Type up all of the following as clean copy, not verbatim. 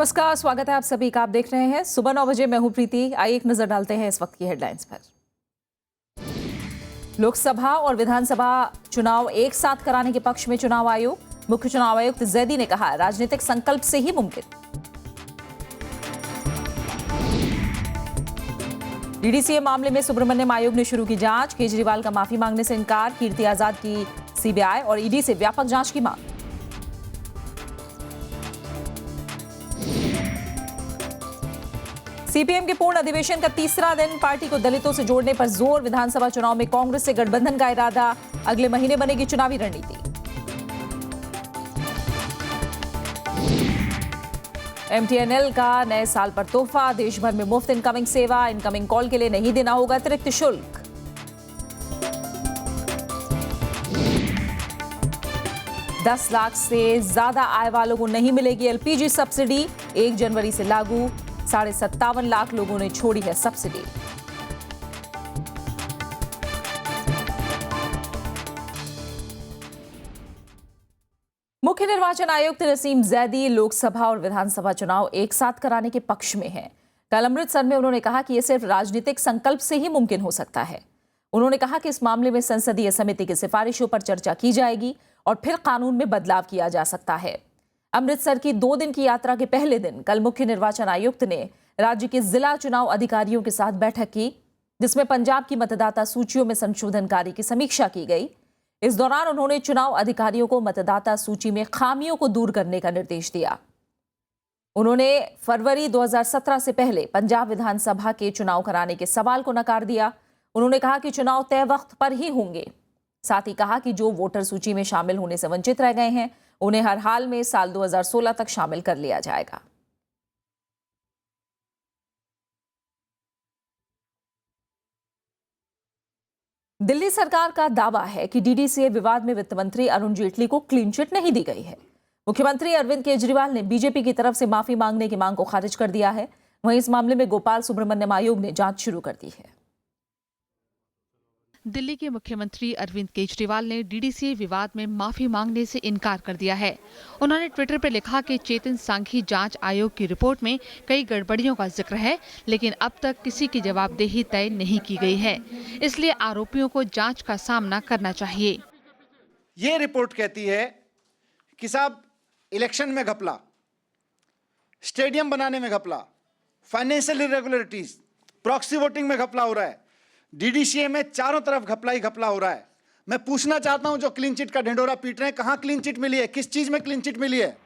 नमस्कार, स्वागत है आप सभी का। आप देख रहे हैं सुबह 9 बजे। मैं हूं प्रीति। आइए एक नजर डालते हैं इस वक्त की हेडलाइंस पर। लोकसभा और विधानसभा चुनाव एक साथ कराने के पक्ष में चुनाव आयोग। मुख्य चुनाव आयुक्त जैदी ने कहा, राजनीतिक संकल्प से ही मुमकिन। डीडीसीए मामले में सुब्रमण्यम आयोग ने शुरू की जांच। केजरीवाल का माफी मांगने से इनकार। कीर्ति आजाद की सीबीआई और ईडी से व्यापक जांच की मांग। सीपीएम के पूर्ण अधिवेशन का तीसरा दिन। पार्टी को दलितों से जोड़ने पर जोर। विधानसभा चुनाव में कांग्रेस से गठबंधन का इरादा। अगले महीने बनेगी चुनावी रणनीति। एमटीएनएल का नए साल पर तोहफा। देश भर में मुफ्त इनकमिंग सेवा। इनकमिंग कॉल के लिए नहीं देना होगा अतिरिक्त शुल्क। $10 लाख से ज्यादा आय वालों को नहीं मिलेगी एलपीजी सब्सिडी। 1 जनवरी से लागू। 57.5 लाख लोगों ने छोड़ी है सब्सिडी। मुख्य निर्वाचन आयुक्त नसीम जैदी लोकसभा और विधानसभा चुनाव एक साथ कराने के पक्ष में हैं। कल अमृतसर में उन्होंने कहा कि यह सिर्फ राजनीतिक संकल्प से ही मुमकिन हो सकता है। उन्होंने कहा कि इस मामले में संसदीय समिति की सिफारिशों पर चर्चा की जाएगी और फिर कानून में बदलाव किया जा सकता है। अमृतसर की 2 दिन की यात्रा के पहले दिन कल मुख्य निर्वाचन आयुक्त ने राज्य के जिला चुनाव अधिकारियों के साथ बैठक की, जिसमें पंजाब की मतदाता सूचियों में संशोधन कार्य की समीक्षा की गई। इस दौरान उन्होंने चुनाव अधिकारियों को मतदाता सूची में खामियों को दूर करने का निर्देश दिया। उन्होंने फरवरी 2017 से पहले पंजाब विधानसभा के चुनाव कराने के सवाल को नकार दिया। उन्होंने कहा कि चुनाव तय वक्त पर ही होंगे। साथ ही कहा कि जो वोटर सूची में शामिल होने से वंचित रह गए हैं, उन्हें हर हाल में साल 2016 तक शामिल कर लिया जाएगा। दिल्ली सरकार का दावा है कि डीडीसीए विवाद में वित्त मंत्री अरुण जेटली को क्लीन चिट नहीं दी गई है। मुख्यमंत्री अरविंद केजरीवाल ने बीजेपी की तरफ से माफी मांगने की मांग को खारिज कर दिया है। वहीं इस मामले में गोपाल सुब्रमण्यम आयोग ने जांच शुरू कर दी है। दिल्ली के मुख्यमंत्री अरविंद केजरीवाल ने डीडीसीए विवाद में माफी मांगने से इनकार कर दिया है। उन्होंने ट्विटर पर लिखा कि चेतन सांघी जांच आयोग की रिपोर्ट में कई गड़बड़ियों का जिक्र है, लेकिन अब तक किसी की जवाबदेही तय नहीं की गई है, इसलिए आरोपियों को जांच का सामना करना चाहिए। ये रिपोर्ट कहती है कि साहब इलेक्शन में घपला, स्टेडियम बनाने में घपला, फाइनेंशियल इरेगुलरिटीज, प्रॉक्सी वोटिंग में घपला हो रहा है, डीडीसीए में चारों तरफ घपला ही घपला हो रहा है। मैं पूछना चाहता हूं, जो क्लीन चिट का ढिंढोरा पीट रहे हैं, कहां क्लीन चिट मिली है, किस चीज में क्लीन चिट मिली है?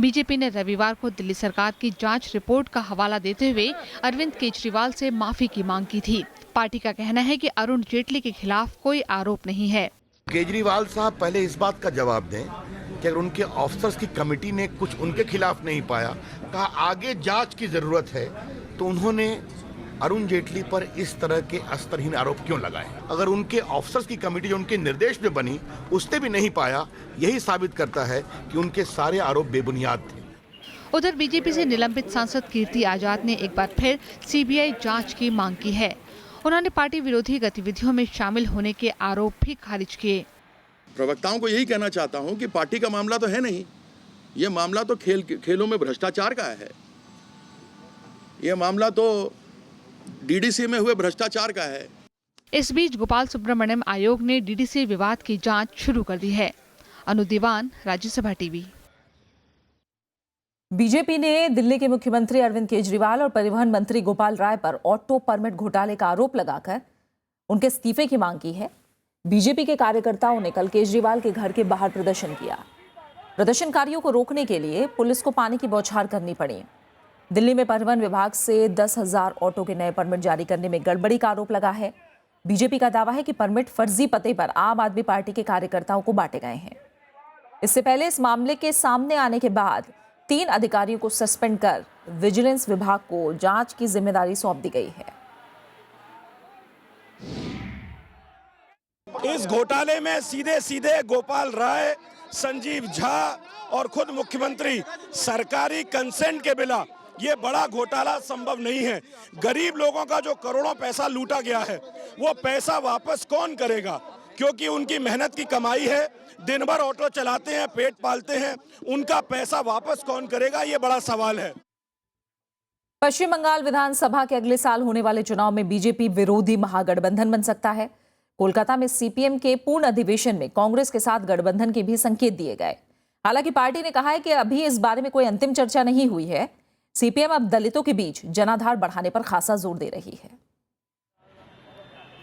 बीजेपी ने रविवार को दिल्ली सरकार की जांच रिपोर्ट का हवाला देते हुए अरविंद केजरीवाल से माफी की मांग की थी। पार्टी का कहना है कि अरुण जेटली के खिलाफ कोई आरोप नहीं है। केजरीवाल साहब पहले इस बात का जवाब दें कि अगर उनके ऑफिसर्स की कमेटी ने कुछ उनके खिलाफ नहीं पाया, कहा आगे जांच की जरूरत है, तो उन्होंने अरुण जेटली पर इस तरह के अस्तरहीन आरोप क्यों लगाए? अगर उनके ऑफिसर्स की कमेटी जो उनके निर्देश में बनी उसने भी नहीं पाया, यही साबित करता है कि उनके सारे आरोप बेबुनियाद थे। उधर बीजेपी से निलंबित सांसद कीर्ति आजाद ने एक बार फिर सीबीआई जांच की मांग की है। उन्होंने पार्टी विरोधी गतिविधियों में शामिल होने के आरोप भी खारिज किए। प्रवक्ताओं को यही कहना चाहता हूं कि पार्टी का मामला तो है नहीं, ये मामला तो खेलों में भ्रष्टाचार का है। ये मामला तो डीडीसी में हुए भ्रष्टाचार का है। इस बीच गोपाल सुब्रमण्यम आयोग ने डीडीसी विवाद की जांच शुरू कर दी है। अनु दीवान, राज्यसभा टीवी। बीजेपी ने दिल्ली के मुख्यमंत्री अरविंद केजरीवाल और परिवहन मंत्री गोपाल राय पर ऑटो परमिट घोटाले का आरोप लगाकर उनके इस्तीफे की मांग की है। बीजेपी के कार्यकर्ताओं ने कल केजरीवाल के घर के बाहर प्रदर्शन किया। प्रदर्शनकारियों को रोकने के लिए पुलिस को पानी की बौछार करनी पड़ी। दिल्ली में परिवहन विभाग से 10,000 ऑटो के नए परमिट जारी करने में गड़बड़ी का आरोप लगा है। बीजेपी का दावा है कि परमिट फर्जी पते पर आम आदमी पार्टी के कार्यकर्ताओं को बांटे गए हैं। इससे पहले इस मामले के सामने आने के बाद 3 अधिकारियों को सस्पेंड कर विजिलेंस विभाग को जांच की जिम्मेदारी सौंप दी गई है। इस घोटाले में सीधे सीधे गोपाल राय, संजीव झा और खुद मुख्यमंत्री सरकारी कंसेंट के बिना ये बड़ा घोटाला संभव नहीं है। गरीब लोगों का जो करोड़ों पैसा लूटा गया है, वो पैसा वापस कौन करेगा? क्योंकि उनकी मेहनत की कमाई है, दिन भर ऑटो चलाते हैं, पेट पालते हैं, उनका पैसा वापस कौन करेगा, ये बड़ा सवाल है। पश्चिम बंगाल विधानसभा के अगले साल होने वाले चुनाव में बीजेपी विरोधी महागठबंधन बन सकता है। कोलकाता में सीपीएम के पूर्ण अधिवेशन में कांग्रेस के साथ गठबंधन के भी संकेत दिए गए। हालांकि पार्टी ने कहा है कि अभी इस बारे में कोई अंतिम चर्चा नहीं हुई है। सीपीएम अब दलितों के बीच जनाधार बढ़ाने पर खासा जोर दे रही है।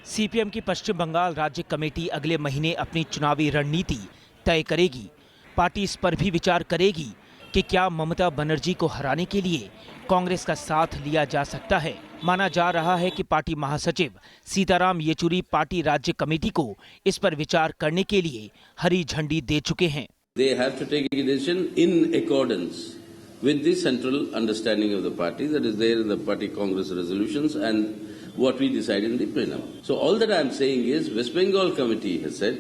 सीपीएम की पश्चिम बंगाल राज्य कमेटी अगले महीने अपनी चुनावी रणनीति तय करेगी। पार्टी इस पर भी विचार करेगी कि क्या ममता बनर्जी को हराने के लिए कांग्रेस का साथ लिया जा सकता है। माना जा रहा है कि पार्टी महासचिव सीताराम येचुरी पार्टी राज्य कमेटी को इस पर विचार करने के लिए हरी झंडी दे चुके हैं। They have to take a decision in accordance with the central understanding of the party that is there in the party Congress resolutions and what we decide in the plenum. So all that I am saying is West Bengal committee has said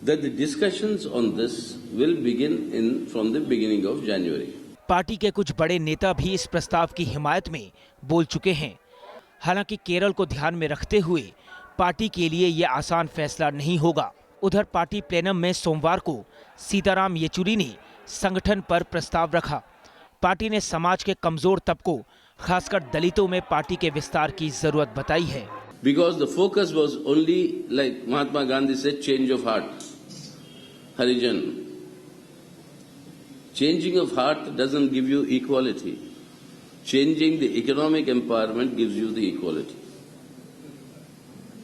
that the discussions on this will begin from the beginning of January. Party के कुछ बड़े नेता भी इस प्रस्ताव की हिमायत में बोल चुके हैं। हालांकि केरल को ध्यान में रखते हुए पार्टी के लिए यह आसान फैसला नहीं होगा। उधर पार्टी प्लेनम में सोमवार को सीताराम येचुरी ने संगठन पर प्रस्ताव रखा। पार्टी ने समाज के कमजोर तबकों, खासकर दलितों में पार्टी के विस्तार की जरूरत बताई है। Because the focus was only, like Mahatma Gandhi said, change of heart. Harijan. Changing of heart doesn't give you equality. Changing the economic empowerment gives you the equality.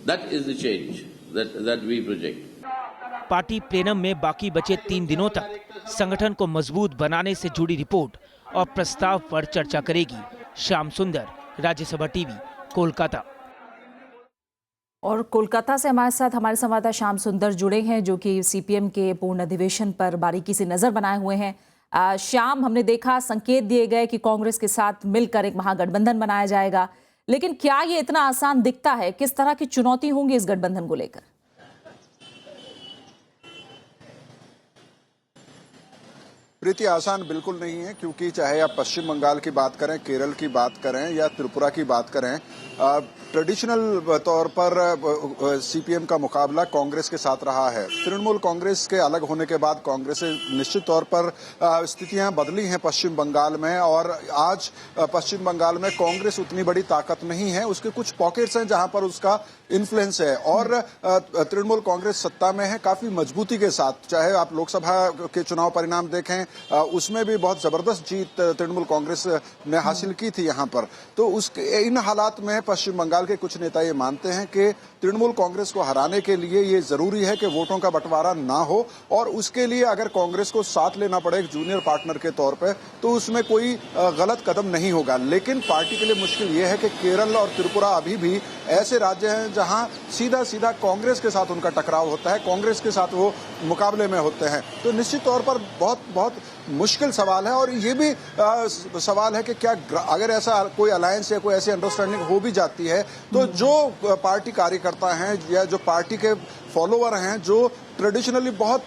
That is the change that we project. Party plenum में बाकी बचे 3 दिनों तक संगठन को मजबूत बनाने से जुड़ी रिपोर्ट और प्रस्ताव पर चर्चा करेगी। श्याम सुंदर, राज्यसभा टीवी, कोलकाता। और कोलकाता से हमारे साथ हमारे संवाददाता श्याम सुंदर जुड़े हैं, जो कि सीपीएम के पूर्ण अधिवेशन पर बारीकी से नजर बनाए हुए हैं। श्याम, हमने देखा संकेत दिए गए कि कांग्रेस के साथ मिलकर एक महागठबंधन बनाया जाएगा, लेकिन क्या ये इतना आसान दिखता है? किस तरह की चुनौती होंगी इस गठबंधन को लेकर? प्रीति, आसान बिल्कुल नहीं है, क्योंकि चाहे आप पश्चिम बंगाल की बात करें, केरल की बात करें या त्रिपुरा की बात करें, ट्रेडिशनल तौर पर सीपीएम का मुकाबला कांग्रेस के साथ रहा है। तृणमूल कांग्रेस के अलग होने के बाद कांग्रेस से निश्चित तौर पर स्थितियां बदली हैं पश्चिम बंगाल में, और आज पश्चिम बंगाल में कांग्रेस उतनी बड़ी ताकत नहीं है। उसके कुछ पॉकेट्स हैं जहां पर उसका इन्फ्लुएंस है, और तृणमूल कांग्रेस सत्ता में है काफी मजबूती के साथ। चाहे आप लोकसभा के चुनाव परिणाम देखें, उसमें भी बहुत जबरदस्त जीत तृणमूल कांग्रेस ने हासिल की थी यहां पर। तो इन हालात में पश्चिम बंगाल के कुछ नेता ये मानते हैं कि तृणमूल कांग्रेस को हराने के लिए ये जरूरी है कि वोटों का बंटवारा ना हो, और उसके लिए अगर कांग्रेस को साथ लेना पड़े एक जूनियर पार्टनर के तौर पर, तो उसमें कोई गलत कदम नहीं होगा। लेकिन पार्टी के लिए मुश्किल ये है कि केरल और त्रिपुरा अभी भी ऐसे राज्य हैं जहां सीधा सीधा कांग्रेस के साथ उनका टकराव होता है, कांग्रेस के साथ वो मुकाबले में होते हैं। तो निश्चित तौर पर बहुत मुश्किल सवाल है, और ये भी सवाल है कि क्या अगर ऐसा कोई अलायंस या कोई ऐसी अंडरस्टैंडिंग हो भी जाती है, तो जो पार्टी कार्यकर्ता हैं या जो पार्टी के फॉलोवर हैं, जो ट्रेडिशनली बहुत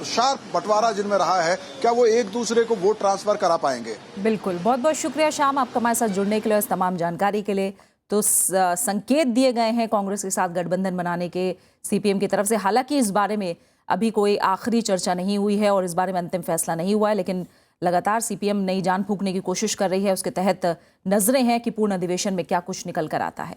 शार्प बंटवारा जिनमें रहा है, क्या वो एक दूसरे को वोट ट्रांसफर करा पाएंगे? बिल्कुल, बहुत बहुत शुक्रिया श्याम, आपका हमारे साथ जुड़ने के लिए, इस तमाम जानकारी के लिए। तो संकेत दिए गए हैं कांग्रेस के साथ गठबंधन बनाने के सीपीएम की तरफ से। हालांकि इस बारे में अभी कोई आखिरी चर्चा नहीं हुई है और इस बारे में अंतिम फैसला नहीं हुआ है, लेकिन लगातार सीपीएम नई जान फूंकने की कोशिश कर रही है। उसके तहत नजरें हैं कि पूर्ण अधिवेशन में क्या कुछ निकल कर आता है।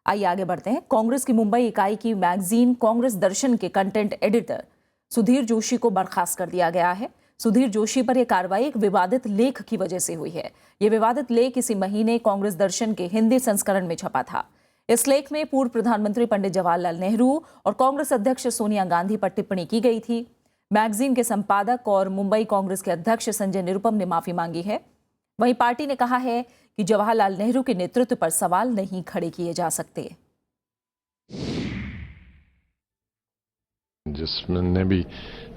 आइए आगे बढ़ते हैं। कांग्रेस की मुंबई इकाई की मैगजीन कांग्रेस दर्शन के कंटेंट एडिटर सुधीर जोशी को बर्खास्त कर दिया गया है। सुधीर जोशी पर यह कार्रवाई एक विवादित लेख की वजह से हुई है। यह विवादित लेख इसी महीने कांग्रेस दर्शन के हिंदी संस्करण में छपा था। इस लेख में पूर्व प्रधानमंत्री पंडित जवाहरलाल नेहरू और कांग्रेस अध्यक्ष सोनिया गांधी पर टिप्पणी की गई थी। मैगजीन के संपादक और मुंबई कांग्रेस के अध्यक्ष संजय निरुपम ने माफी मांगी है। वहीं पार्टी ने कहा है कि जवाहरलाल नेहरू के नेतृत्व पर सवाल नहीं खड़े किए जा सकते। जिसने भी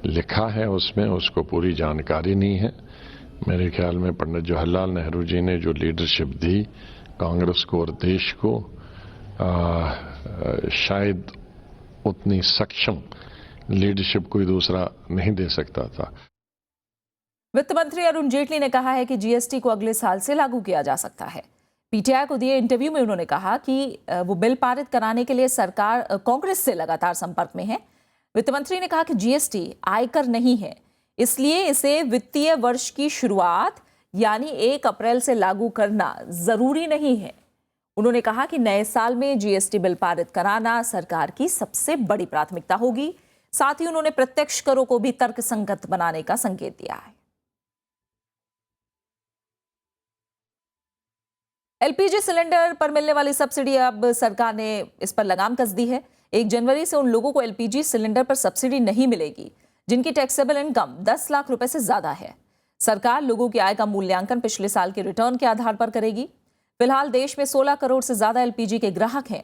लिखा है उसमें उसको पूरी जानकारी नहीं है। मेरे ख्याल में पंडित जवाहरलाल नेहरू जी ने जो लीडरशिप दी कांग्रेस को और देश को, शायद उतनी सक्षम लीडरशिप कोई दूसरा नहीं दे सकता था। वित्त मंत्री अरुण जेटली ने कहा है कि जीएसटी को अगले साल से लागू किया जा सकता है। पीटीआई को दिए इंटरव्यू में उन्होंने कहा कि वो बिल पारित कराने के लिए सरकार कांग्रेस से लगातार संपर्क में है। वित्त मंत्री ने कहा कि जीएसटी आयकर नहीं है, इसलिए इसे वित्तीय वर्ष की शुरुआत यानी 1 अप्रैल से लागू करना जरूरी नहीं है। उन्होंने कहा कि नए साल में जीएसटी बिल पारित कराना सरकार की सबसे बड़ी प्राथमिकता होगी। साथ ही उन्होंने प्रत्यक्ष करों को भी तर्कसंगत बनाने का संकेत दिया है। एलपीजी सिलेंडर पर मिलने वाली सब्सिडी अब सरकार ने इस पर लगाम कस दी है। 1 जनवरी से उन लोगों को एलपीजी सिलेंडर पर सब्सिडी नहीं मिलेगी जिनकी टैक्सेबल इनकम 10 लाख रुपए से ज्यादा है। सरकार लोगों की आय का मूल्यांकन पिछले साल के रिटर्न के आधार पर करेगी। फिलहाल देश में 16 करोड़ से ज्यादा एलपीजी के ग्राहक हैं।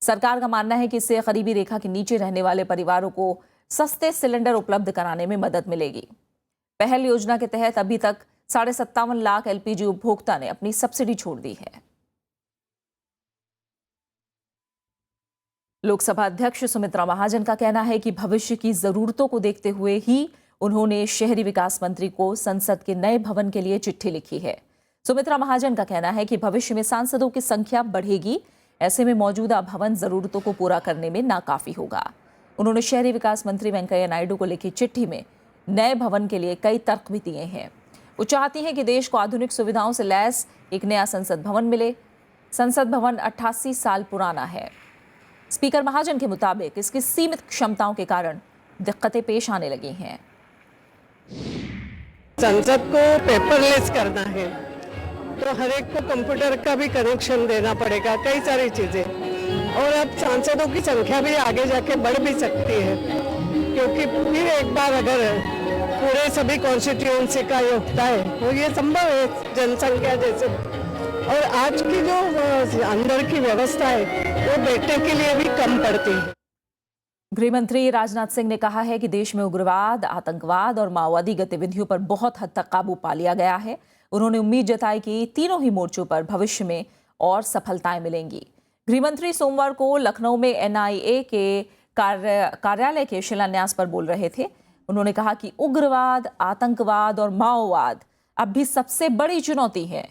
सरकार का मानना है कि इससे गरीबी रेखा के नीचे रहने वाले परिवारों को सस्ते सिलेंडर उपलब्ध कराने में मदद मिलेगी। पहल योजना के तहत अभी तक 57.5 लाख एलपीजी उपभोक्ता ने अपनी सब्सिडी छोड़ दी है। लोकसभा अध्यक्ष सुमित्रा महाजन का कहना है कि भविष्य की जरूरतों को देखते हुए ही उन्होंने शहरी विकास मंत्री को संसद के नए भवन के लिए चिट्ठी लिखी है। सुमित्रा महाजन का कहना है कि भविष्य में सांसदों की संख्या बढ़ेगी, ऐसे में मौजूदा भवन जरूरतों को पूरा करने में नाकाफी होगा। उन्होंने शहरी विकास मंत्री वेंकैया नायडू को लिखी चिट्ठी में नए भवन के लिए कई तर्क भी दिए हैं। वो चाहती हैं कि देश को आधुनिक सुविधाओं से लैस एक नया संसद भवन मिले। संसद भवन 88 साल पुराना है। स्पीकर महाजन के मुताबिक इसकी सीमित क्षमताओं के कारण दिक्कतें पेश आने लगी हैं। संसद को पेपरलेस करना है तो हर एक को कंप्यूटर का भी कनेक्शन देना पड़ेगा, कई सारी चीजें। और अब सांसदों की संख्या भी आगे जाके बढ़ भी सकती है, क्योंकि फिर एक बार अगर पूरे सभी कॉन्स्टिट्यूएंसी का ये होता है तो ये संभव है जनसंख्या जैसे। और आज की जो अंदर की व्यवस्था है वो बेटे के लिए भी कम पड़ती है। गृह मंत्री राजनाथ सिंह ने कहा है कि देश में उग्रवाद, आतंकवाद और माओवादी गतिविधियों पर बहुत हद तक काबू पा लिया गया है। उन्होंने उम्मीद जताई कि तीनों ही मोर्चों पर भविष्य में और सफलताएं मिलेंगी। गृह मंत्री सोमवार को लखनऊ में एनआईए के कार्यालय के शिलान्यास पर बोल रहे थे। उन्होंने कहा कि उग्रवाद, आतंकवाद और माओवाद अब भी सबसे बड़ी चुनौती है।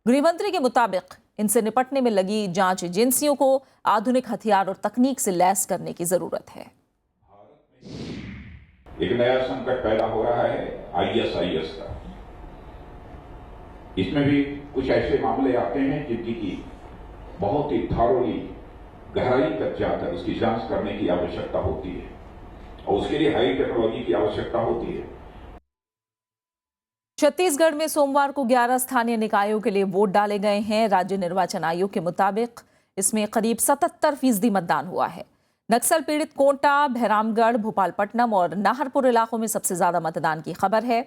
गृहमंत्री के मुताबिक इनसे निपटने में लगी जांच एजेंसियों को आधुनिक हथियार और तकनीक से लैस करने की जरूरत है। एक नया संकट पैदा हो रहा है आईएसआईएस का। इसमें भी कुछ ऐसे मामले आते हैं जिनकी बहुत ही थॉरोली गहराई तक जाकर उसकी जांच करने की आवश्यकता होती है और उसके लिए हाई टेक्नोलॉजी की आवश्यकता होती है। छत्तीसगढ़ में सोमवार को 11 स्थानीय निकायों के लिए वोट डाले गए हैं। राज्य निर्वाचन आयोग के मुताबिक इसमें करीब 77% मतदान हुआ है। नक्सल पीड़ित कोंटा, भैरामगढ़, भोपालपट्टनम और नाहरपुर इलाकों में सबसे ज्यादा मतदान की खबर है।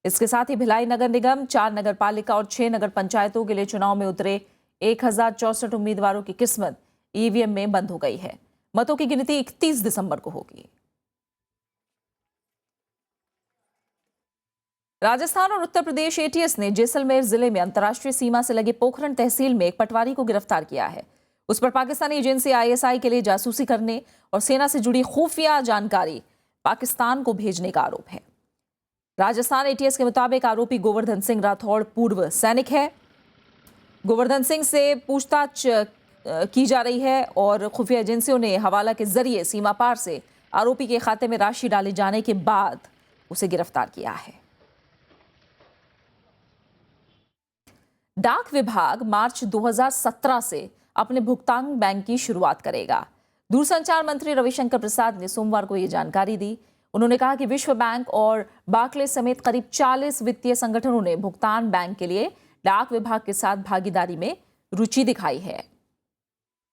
इसके साथ ही भिलाई नगर निगम, 4 नगर पालिका और 6 नगर पंचायतों के लिए चुनाव में उतरे 1064 उम्मीदवारों की किस्मत ईवीएम में बंद हो गई है। मतों की गिनती 31 दिसंबर को होगी। राजस्थान और उत्तर प्रदेश एटीएस ने जैसलमेर जिले में अंतर्राष्ट्रीय सीमा से लगे पोखरण तहसील में एक पटवारी को गिरफ्तार किया है। उस पर पाकिस्तानी एजेंसी आईएसआई के लिए जासूसी करने और सेना से जुड़ी खुफिया जानकारी पाकिस्तान को भेजने का आरोप है। राजस्थान एटीएस के मुताबिक आरोपी गोवर्धन सिंह राठौड़ पूर्व सैनिक है। गोवर्धन सिंह से पूछताछ की जा रही है और खुफिया एजेंसियों ने हवाला के जरिए सीमा पार से आरोपी के खाते में राशि डाले जाने के बाद उसे गिरफ्तार किया है। डाक विभाग मार्च 2017 से अपने भुगतान बैंक की शुरुआत करेगा। दूरसंचार मंत्री रविशंकर प्रसाद ने सोमवार को यह जानकारी दी। उन्होंने कहा कि विश्व बैंक और बार्कले समेत करीब 40 वित्तीय संगठनों ने भुगतान बैंक के लिए डाक विभाग के साथ भागीदारी में रुचि दिखाई है।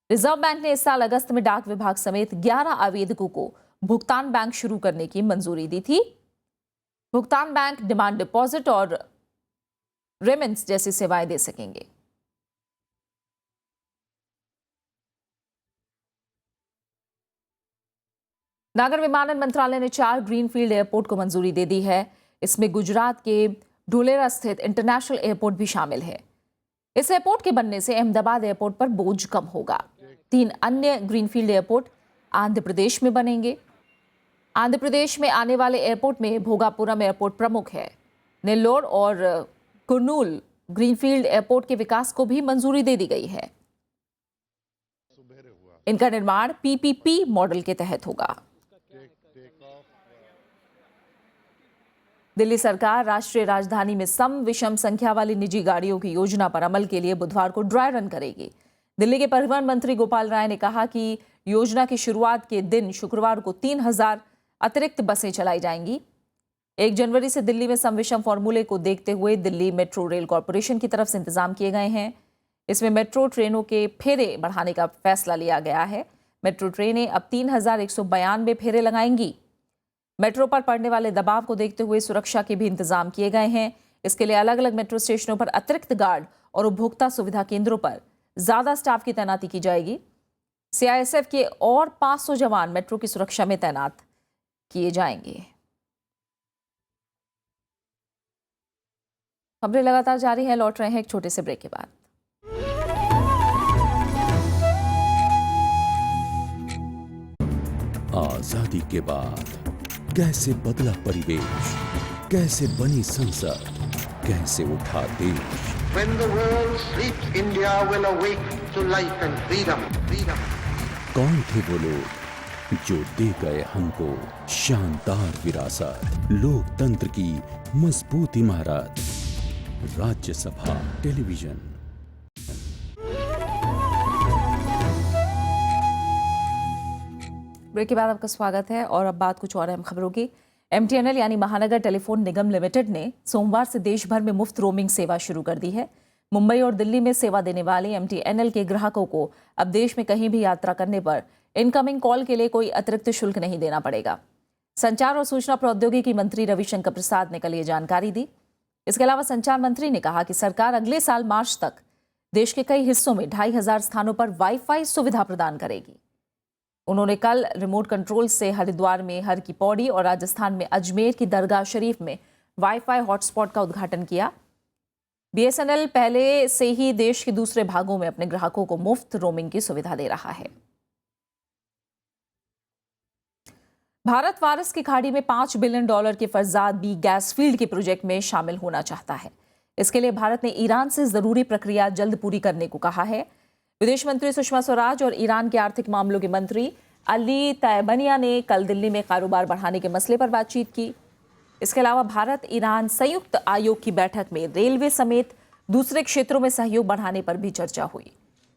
रिजर्व बैंक ने इस साल अगस्त में डाक विभाग समेत 11 आवेदकों को भुगतान बैंक शुरू करने की मंजूरी दी थी। भुगतान बैंक डिमांड डिपॉजिट और रेमिटेंस जैसी सेवाएं दे सकेंगे। नागर विमानन मंत्रालय ने 4 ग्रीनफील्ड एयरपोर्ट को मंजूरी दे दी है। इसमें गुजरात के ढोलेरा स्थित इंटरनेशनल एयरपोर्ट भी शामिल है। इस एयरपोर्ट के बनने से अहमदाबाद एयरपोर्ट पर बोझ कम होगा। 3 अन्य ग्रीनफील्ड एयरपोर्ट आंध्र प्रदेश में बनेंगे। आंध्र प्रदेश में आने वाले एयरपोर्ट में भोगापुरम एयरपोर्ट प्रमुख है। नेल्लोर और कुर्नूल ग्रीनफील्ड एयरपोर्ट के विकास को भी मंजूरी दे दी गई है। इनका निर्माण पीपीपी मॉडल के तहत होगा। दिल्ली सरकार राष्ट्रीय राजधानी में सम विषम संख्या वाली निजी गाड़ियों की योजना पर अमल के लिए बुधवार को ड्राई रन करेगी। दिल्ली के परिवहन मंत्री गोपाल राय ने कहा कि योजना की शुरुआत के दिन शुक्रवार को 3000 अतिरिक्त बसें चलाई जाएंगी। 1 जनवरी से दिल्ली में सम विषम फॉर्मूले को देखते हुए दिल्ली मेट्रो रेल कॉरपोरेशन की तरफ से इंतजाम किए गए हैं। इसमें मेट्रो ट्रेनों के फेरे बढ़ाने का फैसला लिया गया है। मेट्रो ट्रेनें अब 3192 फेरे लगाएंगी। मेट्रो पर पड़ने वाले दबाव को देखते हुए सुरक्षा के भी इंतजाम किए गए हैं। इसके लिए अलग अलग मेट्रो स्टेशनों पर अतिरिक्त गार्ड और उपभोक्ता सुविधा केंद्रों पर ज्यादा स्टाफ की तैनाती की जाएगी। सीआईएसएफ के और 500 जवान मेट्रो की सुरक्षा में तैनात किए जाएंगे। खबरें लगातार जारी हैं, लौट रहे हैं एक छोटे से ब्रेक के बाद। आजादी के बाद कैसे बदला परिवेश, कैसे बनी संसद, कैसे उठा देश। When the world sleeps, India will awake to life and freedom. कौन थे वो लोग जो दे गए हमको शानदार विरासत, लोकतंत्र की मजबूत इमारत। राज्यसभा टेलीविजन। ब्रेक के बाद आपका स्वागत है और अब बात कुछ और अहम खबरों की। एमटीएनएल यानी महानगर टेलीफोन निगम लिमिटेड ने सोमवार से देश भर में मुफ्त रोमिंग सेवा शुरू कर दी है। मुंबई और दिल्ली में सेवा देने वाली एमटीएनएल के ग्राहकों को अब देश में कहीं भी यात्रा करने पर इनकमिंग कॉल के लिए कोई अतिरिक्त शुल्क नहीं देना पड़ेगा। संचार और सूचना प्रौद्योगिकी मंत्री रविशंकर प्रसाद ने कल ये जानकारी दी। इसके अलावा संचार मंत्री ने कहा कि सरकार अगले साल मार्च तक देश के कई हिस्सों में 2500 स्थानों पर वाईफाई सुविधा प्रदान करेगी। उन्होंने कल रिमोट कंट्रोल से हरिद्वार में हर की पौड़ी और राजस्थान में अजमेर की दरगाह शरीफ में वाईफाई हॉटस्पॉट का उद्घाटन किया। बीएसएनएल पहले से ही देश के दूसरे भागों में अपने ग्राहकों को मुफ्त रोमिंग की सुविधा दे रहा है। भारत फारस की खाड़ी में $5 बिलियन के फरजाद बी गैस फील्ड के प्रोजेक्ट में शामिल होना चाहता है। इसके लिए भारत ने ईरान से जरूरी प्रक्रिया जल्द पूरी करने को कहा है। विदेश मंत्री सुषमा स्वराज और ईरान के आर्थिक मामलों के मंत्री अली तैयबनिया ने कल दिल्ली में कारोबार बढ़ाने के मसले पर बातचीत की। इसके अलावा भारत ईरान संयुक्त आयोग की बैठक में रेलवे समेत दूसरे क्षेत्रों में सहयोग बढ़ाने पर भी चर्चा हुई।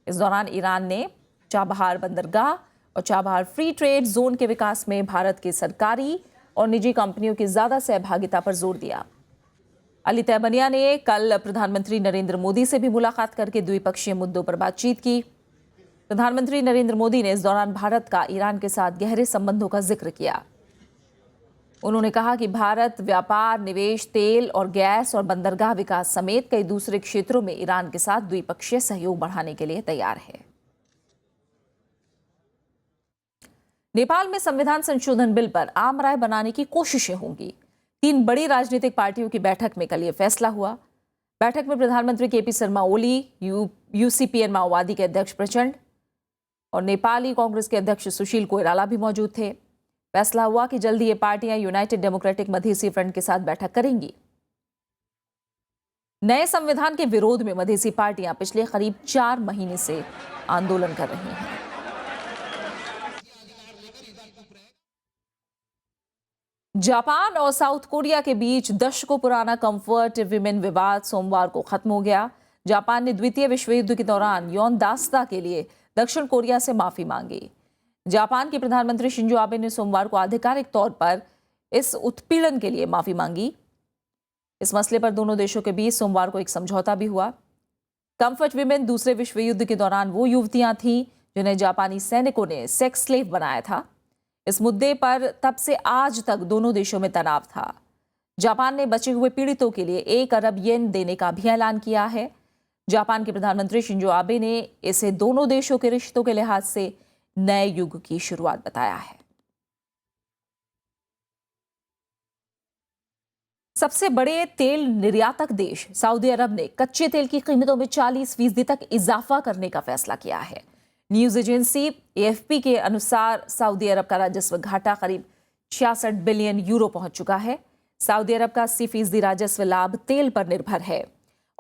इस दौरान ईरान ने चाबहार बंदरगाह और चाबहार फ्री ट्रेड जोन के विकास में भारत की सरकारी और निजी कंपनियों की ज्यादा सहभागिता पर जोर दिया। अली तैयबनिया ने कल प्रधानमंत्री नरेंद्र मोदी से भी मुलाकात करके द्विपक्षीय मुद्दों पर बातचीत की। प्रधानमंत्री नरेंद्र मोदी ने इस दौरान भारत का ईरान के साथ गहरे संबंधों का जिक्र किया। उन्होंने कहा कि भारत व्यापार, निवेश, तेल और गैस और बंदरगाह विकास समेत कई दूसरे क्षेत्रों में ईरान के साथ द्विपक्षीय सहयोग बढ़ाने के लिए तैयार है। नेपाल में संविधान संशोधन बिल पर आम राय बनाने की कोशिशें होंगी। 3 बड़ी राजनीतिक पार्टियों की बैठक में कल यह फैसला हुआ। बैठक में प्रधानमंत्री केपी शर्मा ओली, यूसीपीएन माओवादी के अध्यक्ष प्रचंड और नेपाली कांग्रेस के अध्यक्ष सुशील कोइराला भी मौजूद थे। फैसला हुआ कि जल्दी ये पार्टियां यूनाइटेड डेमोक्रेटिक मधेसी फ्रंट के साथ बैठक करेंगी। नए संविधान के विरोध में मधेसी पार्टियां पिछले करीब 4 महीने से आंदोलन कर रही हैं। जापान और साउथ कोरिया के बीच दशकों पुराना कंफर्ट विमेन विवाद सोमवार को खत्म हो गया। जापान ने द्वितीय विश्व युद्ध के दौरान यौन दासता के लिए दक्षिण कोरिया से माफी मांगी। जापान के प्रधानमंत्री शिंजो आबे ने सोमवार को आधिकारिक तौर पर इस उत्पीड़न के लिए माफी मांगी। इस मसले पर दोनों देशों के बीच सोमवार को एक समझौता भी हुआ। कंफर्ट विमेन दूसरे विश्व युद्ध के दौरान वो युवतियां थीं जिन्हें जापानी सैनिकों ने सेक्स स्लेव बनाया था। इस मुद्दे पर तब से आज तक दोनों देशों में तनाव था। जापान ने बचे हुए पीड़ितों के लिए 1 अरब येन देने का भी ऐलान किया है। जापान के प्रधानमंत्री शिंजो आबे ने इसे दोनों देशों के रिश्तों के लिहाज से नए युग की शुरुआत बताया है। सबसे बड़े तेल निर्यातक देश सऊदी अरब ने कच्चे तेल की कीमतों में 40% तक इजाफा करने का फैसला किया है। न्यूज एजेंसी एएफपी के अनुसार सऊदी अरब का राजस्व घाटा करीब 66 बिलियन यूरो पहुंच चुका है। सऊदी अरब का 80% राजस्व लाभ तेल पर निर्भर है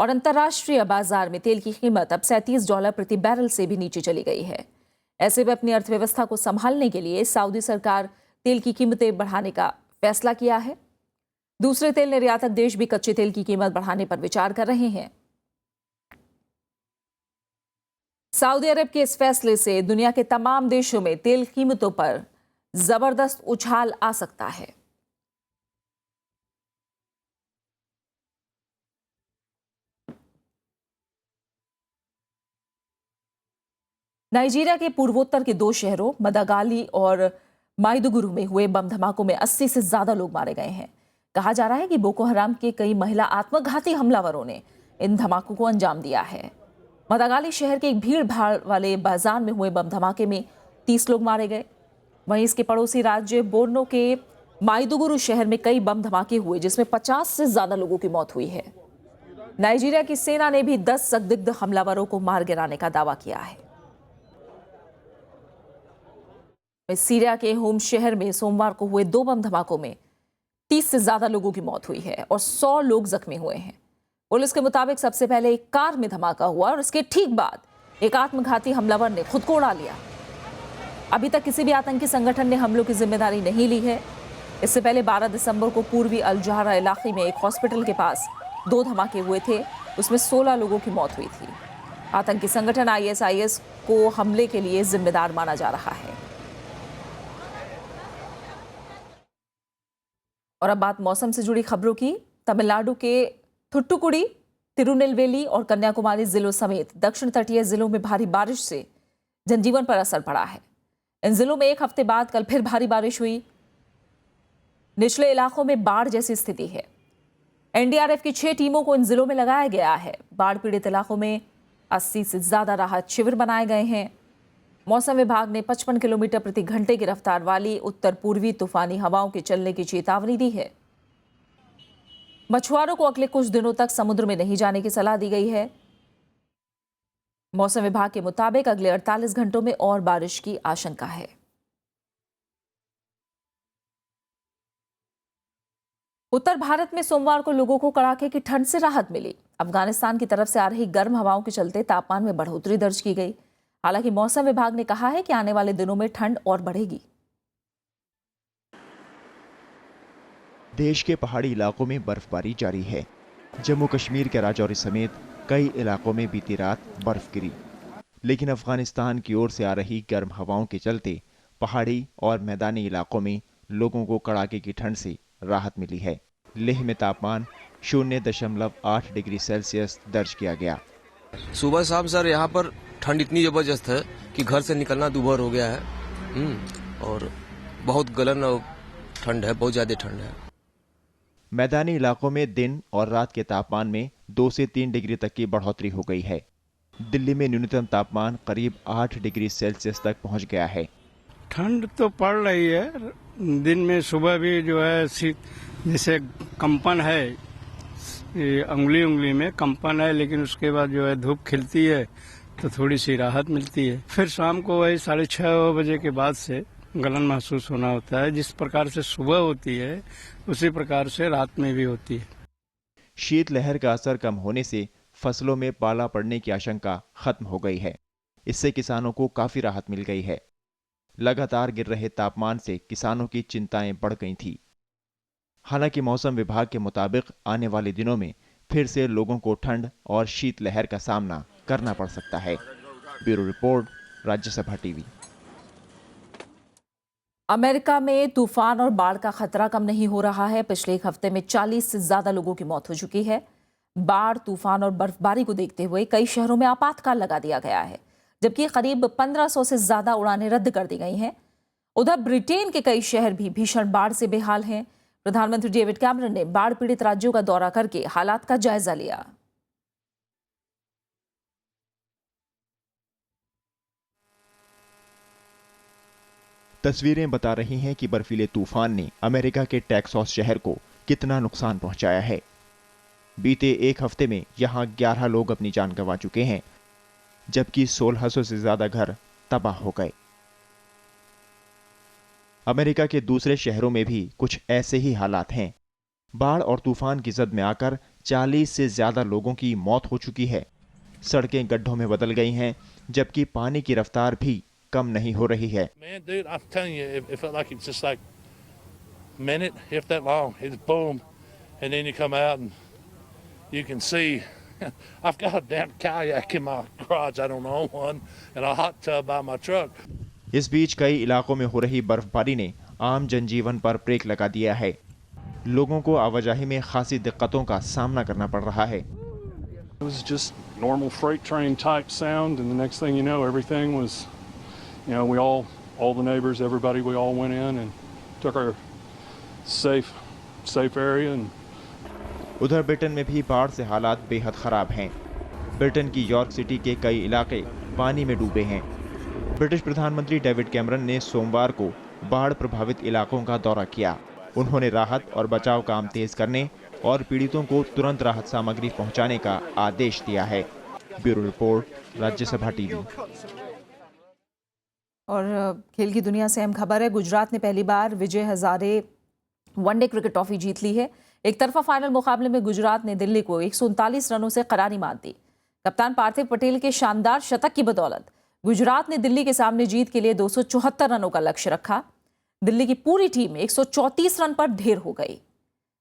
और अंतर्राष्ट्रीय बाजार में तेल की कीमत अब $37 प्रति बैरल से भी नीचे चली गई है। ऐसे में अपनी अर्थव्यवस्था को संभालने के लिए सऊदी सरकार तेल की कीमतें बढ़ाने का फैसला किया है। दूसरे तेल निर्यातक देश भी कच्चे तेल की कीमत बढ़ाने पर विचार कर रहे हैं। सऊदी अरब के इस फैसले से दुनिया के तमाम देशों में तेल कीमतों पर जबरदस्त उछाल आ सकता है। नाइजीरिया के पूर्वोत्तर के 2 शहरों मदागाली और माइदुगुरु में हुए बम धमाकों में 80 से ज्यादा लोग मारे गए हैं। कहा जा रहा है कि बोको हराम के कई महिला आत्मघाती हमलावरों ने इन धमाकों को अंजाम दिया है। मदागाली शहर के एक भीड़ भाड़ वाले बाजार में हुए बम धमाके में 30 लोग मारे गए। वहीं इसके पड़ोसी राज्य बोर्नो के माइदुगुरु शहर में कई बम धमाके हुए जिसमें 50 से ज्यादा लोगों की मौत हुई है। नाइजीरिया की सेना ने भी 10 संदिग्ध हमलावरों को मार गिराने का दावा किया है। सीरिया के होम शहर में सोमवार को हुए 2 बम धमाकों में 30 से ज्यादा लोगों की मौत हुई है और 100 लोग जख्मी हुए हैं। पुलिस के मुताबिक सबसे पहले एक कार में धमाका हुआ और इसके ठीक बाद एक आत्मघाती हमलावर ने खुद को उड़ा लिया। अभी तक किसी भी आतंकी संगठन ने हमलों की जिम्मेदारी नहीं ली है। इससे पहले 12 दिसंबर को पूर्वी अल जहरा इलाके में एक हॉस्पिटल के पास 2 धमाके हुए थे, उसमें 16 लोगों की मौत हुई थी। आतंकी संगठन ISIS को हमले के लिए जिम्मेदार माना जा रहा है। और अब बात मौसम से जुड़ी खबरों की। तमिलनाडु के थुट्टुकुडी, तिरुनेलवेली और कन्याकुमारी जिलों समेत दक्षिण तटीय जिलों में भारी बारिश से जनजीवन पर असर पड़ा है। इन जिलों में एक हफ्ते बाद कल फिर भारी बारिश हुई। निचले इलाकों में बाढ़ जैसी स्थिति है। NDRF की 6 टीमों को इन जिलों में लगाया गया है। बाढ़ पीड़ित इलाकों में 80 से ज्यादा राहत शिविर बनाए गए हैं। मौसम विभाग ने 55 किलोमीटर प्रति घंटे की रफ्तार वाली उत्तर पूर्वी तूफानी हवाओं के चलने की चेतावनी दी है। मछुआरों को अगले कुछ दिनों तक समुद्र में नहीं जाने की सलाह दी गई है। मौसम विभाग के मुताबिक अगले 48 घंटों में और बारिश की आशंका है। उत्तर भारत में सोमवार को लोगों को कड़ाके की ठंड से राहत मिली। अफगानिस्तान की तरफ से आ रही गर्म हवाओं के चलते तापमान में बढ़ोतरी दर्ज की गई। हालांकि मौसम विभाग ने कहा है कि आने वाले दिनों में ठंड और बढ़ेगी। देश के पहाड़ी इलाकों में बर्फबारी जारी है। जम्मू कश्मीर के राजौरी समेत कई इलाकों में बीती रात बर्फ गिरी, लेकिन अफगानिस्तान की ओर से आ रही गर्म हवाओं के चलते पहाड़ी और मैदानी इलाकों में लोगों को कड़ाके की ठंड से राहत मिली है। लेह में तापमान 0.8 डिग्री सेल्सियस दर्ज किया गया। सुबह शाम सर यहाँ पर ठंड इतनी जबरदस्त है कि घर से निकलना दूभर हो गया है। और बहुत गलन और ठंड है, बहुत ज्यादा ठंड है। मैदानी इलाकों में दिन और रात के तापमान में 2 से 3 डिग्री तक की बढ़ोतरी हो गई है। दिल्ली में न्यूनतम तापमान करीब 8 डिग्री सेल्सियस तक पहुंच गया है। ठंड तो पड़ रही है, दिन में सुबह भी जो है जैसे कंपन है, उंगली में कंपन है, लेकिन उसके बाद जो है धूप खिलती है तो थोड़ी सी राहत मिलती है। फिर शाम को वही 6:30 बजे के बाद से गलन महसूस होना होता है। जिस प्रकार से सुबह होती है उसी प्रकार से रात में भी होती है। शीतलहर का असर कम होने से फसलों में पाला पड़ने की आशंका खत्म हो गई है। इससे किसानों को काफी राहत मिल गई है। लगातार गिर रहे तापमान से किसानों की चिंताएं बढ़ गई थी। हालांकि मौसम विभाग के मुताबिक आने वाले दिनों में फिर से लोगों को ठंड और शीतलहर का सामना करना पड़ सकता है। Bureau report, Rajya Sabha TV. America में तूफान और बाढ़ का खतरा कम नहीं हो रहा है। पिछले एक हफ्ते में 40 से ज्यादा लोगों की मौत हो चुकी है। बाढ़, तूफान और बर्फबारी को देखते हुए कई शहरों में आपातकाल लगा दिया गया है, जबकि करीब 1500 से ज्यादा उड़ानें रद्द कर दी गई हैं। उधर ब्रिटेन के कई शहर भी भीषण बाढ़ से बेहाल हैं। प्रधानमंत्री डेविड कैमरन ने बाढ़ पीड़ित राज्यों का दौरा करके हालात का जायजा लिया। तस्वीरें बता रही हैं कि बर्फीले तूफान ने अमेरिका के टेक्सास शहर को कितना नुकसान पहुंचाया है। बीते एक हफ्ते में यहां 11 लोग अपनी जान गंवा चुके हैं, जबकि 1600 से ज्यादा घर तबाह हो गए। अमेरिका के दूसरे शहरों में भी कुछ ऐसे ही हालात हैं। बाढ़ और तूफान की जद में आकर 40 से ज्यादा लोगों की मौत हो चुकी है। सड़कें गड्ढों में बदल गई हैं, जबकि पानी की रफ्तार भी कम नहीं हो रही है। Man, dude, I'm telling you, it felt like it's just like a minute, if that long. It's boom, and then you come out and you can see. I've got a damn kayak in my garage. I don't own one, and a hot tub by my truck. इस बीच कई इलाकों में हो रही बर्फबारी ने आम जनजीवन पर ब्रेक लगा दिया है। लोगों को आवाजाही में खासी दिक्कतों का सामना करना पड़ रहा है। It was just normal freight train type sound, and the next thing you know, everything was, you know, all the neighbors, everybody, we all went in and took our safe area. And उधर Britain में भी बाढ़ से हालात बेहद खराब हैं। Britain की यॉर्क सिटी के कई इलाके पानी में डूबे हैं। ब्रिटिश प्रधानमंत्री डेविड कैमरन ने सोमवार को बाढ़ प्रभावित इलाकों का दौरा किया। उन्होंने राहत और बचाव काम तेज करने और पीड़ितों को तुरंत राहत सामग्री पहुंचाने का आदेश दिया है। Bureau report, Rajya Sabha TV. और खेल की दुनिया से अहम खबर है, गुजरात ने पहली बार Vijay Hazare one day cricket trophy जीत ली है। एक तरफा फाइनल मुकाबले में गुजरात ने दिल्ली को 139 रनों से करारी मात दी। कप्तान पार्थिव पटेल के शानदार शतक की बदौलत गुजरात ने दिल्ली के सामने जीत के लिए 274 रनों का लक्ष्य रखा। दिल्ली की पूरी टीम 134 रन पर ढेर हो गई।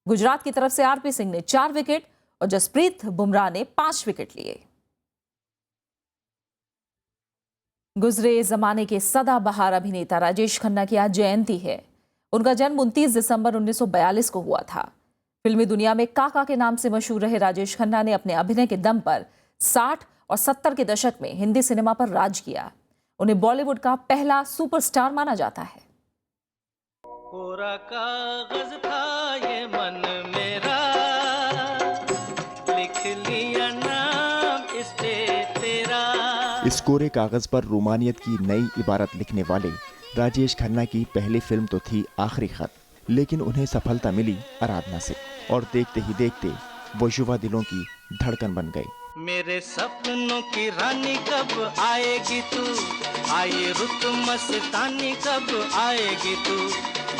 गुजरात की तरफ से आरपी सिंह ने 4 विकेट और जसप्रीत बुमराह ने 5 विकेट लिए। गुजरे जमाने के सदाबहार अभिनेता राजेश खन्ना की आज जयंती है। उनका जन्म 29 दिसंबर 1942 को हुआ था। फिल्मी दुनिया में काका के नाम से मशहूर रहे राजेश खन्ना ने अपने अभिनय के दम पर 60 और 70 के दशक में हिंदी सिनेमा पर राज किया। उन्हें बॉलीवुड का पहला सुपरस्टार माना जाता है। कोरा कागज था ये मन मेरा, लिख लिया नाम इस पे तेरा। इस कोरे कागज पर रोमानियत की नई इबारत लिखने वाले राजेश खन्ना की पहली फिल्म तो थी आखिरी खत, लेकिन उन्हें सफलता मिली आराधना से और देखते ही देखते वो युवा दिलों की धड़कन बन गई। मेरे सपनों की रानी कब आएगी तू, आए रुत मस्तानी कब आएगी तू,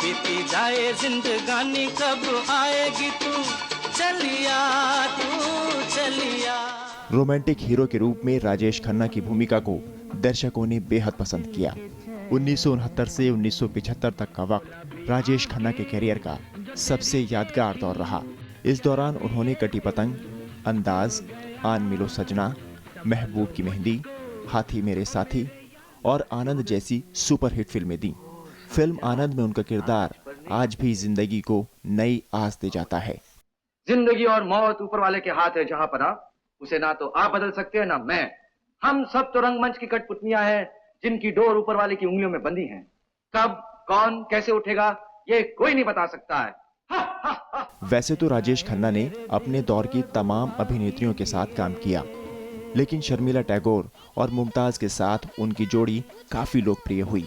बीती जाए जिंदगानी कब आएगी तू, चलिया तू चलिया। रोमांटिक हीरो के रूप में राजेश खन्ना की भूमिका को दर्शकों ने बेहद पसंद किया। 1969 से 1975 तक का वक्त राजेश खन्ना के करियर का सबसे यादगार दौर रहा। इस दौरान उन्होंने कटी पतंग, अंदाज, आन मिलो सजना, महबूब की मेहंदी, हाथी मेरे साथी और आनंद जैसी सुपरहिट फिल्में दी। फिल्म आनंद में उनका किरदार आज भी जिंदगी को नई आस दे जाता है। जिंदगी और मौत ऊपर वाले के हाथ है जहां पर उसे ना तो आप बदल सकते हैं ना मैं। हम सब तो रंगमंच की कठपुतलियां हैं जिनकी डोर ऊपर वाले की उंगलियों में बंधी है। कब कौन कैसे उठेगा ये कोई नहीं बता सकता है। वैसे तो राजेश खन्ना ने अपने दौर की तमाम अभिनेत्रियों के साथ काम किया, लेकिन शर्मिला टैगोर और मुमताज के साथ उनकी जोड़ी काफी लोकप्रिय हुई।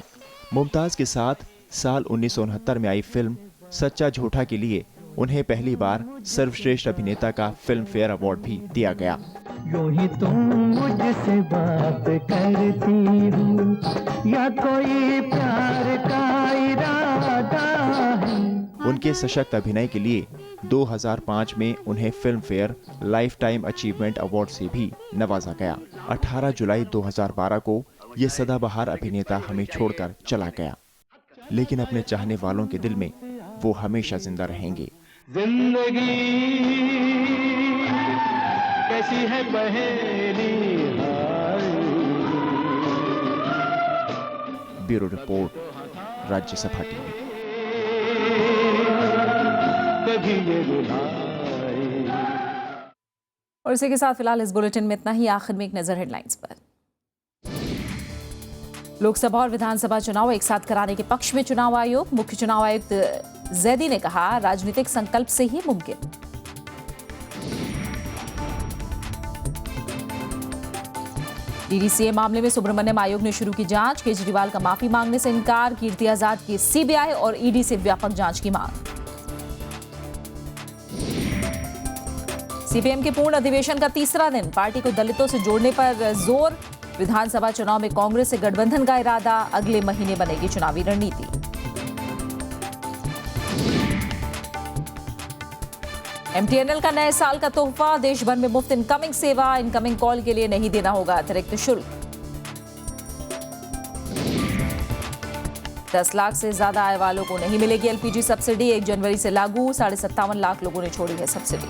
मुमताज के साथ साल 1969 में आई फिल्म सच्चा झूठा के लिए उन्हें पहली बार सर्वश्रेष्ठ अभिनेता का फिल्म फेयर अवार्ड भी दिया गया। यूं ही तुम मुझसे बात करती हो या कोई प्यार का इरादा है। उनके सशक्त अभिनय के लिए 2005 में उन्हें film fair life time achievement award से भी नवाजा गया। 18 जुलाई 2012 को ये सदाबहार अभिनेता हमें छोड़कर चला गया, लेकिन अपने चाहने वालों के दिल में वो हमेशा जिंदा रहेंगे। जिंदगी कैसी है पहेली। Bureau report, Rajya Sabha TV. और इसी के साथ फिलहाल इस बुलेटिन में इतना ही। आखिर में एक नजर हेडलाइंस पर। लोकसभा और विधानसभा चुनाव एक साथ कराने के पक्ष में चुनाव आयोग। मुख्य चुनाव आयुक्त जैदी ने कहा, राजनीतिक संकल्प से ही मुमकिन। डीडीसीए मामले में सुब्रमण्यम आयोग ने शुरू की जांच। केजरीवाल का माफी मांगने से इनकार। कीर्ति आजाद की सीबीआई और ईडी से व्यापक जांच की मांग। सीपीएम के पूर्ण अधिवेशन का तीसरा दिन। पार्टी को दलितों से जोड़ने पर जोर। विधानसभा चुनाव में कांग्रेस से गठबंधन का इरादा। अगले महीने बनेगी चुनावी रणनीति। MTNL का नए साल का तोहफा, देश भर में मुफ्त इनकमिंग सेवा, इनकमिंग कॉल के लिए नहीं देना होगा अतिरिक्त शुल्क। 10 लाख से ज्यादा आय वालों को नहीं मिलेगी LPG सब्सिडी, 1 जनवरी से लागू, 57.5 लाख लोगों ने छोड़ी है सब्सिडी।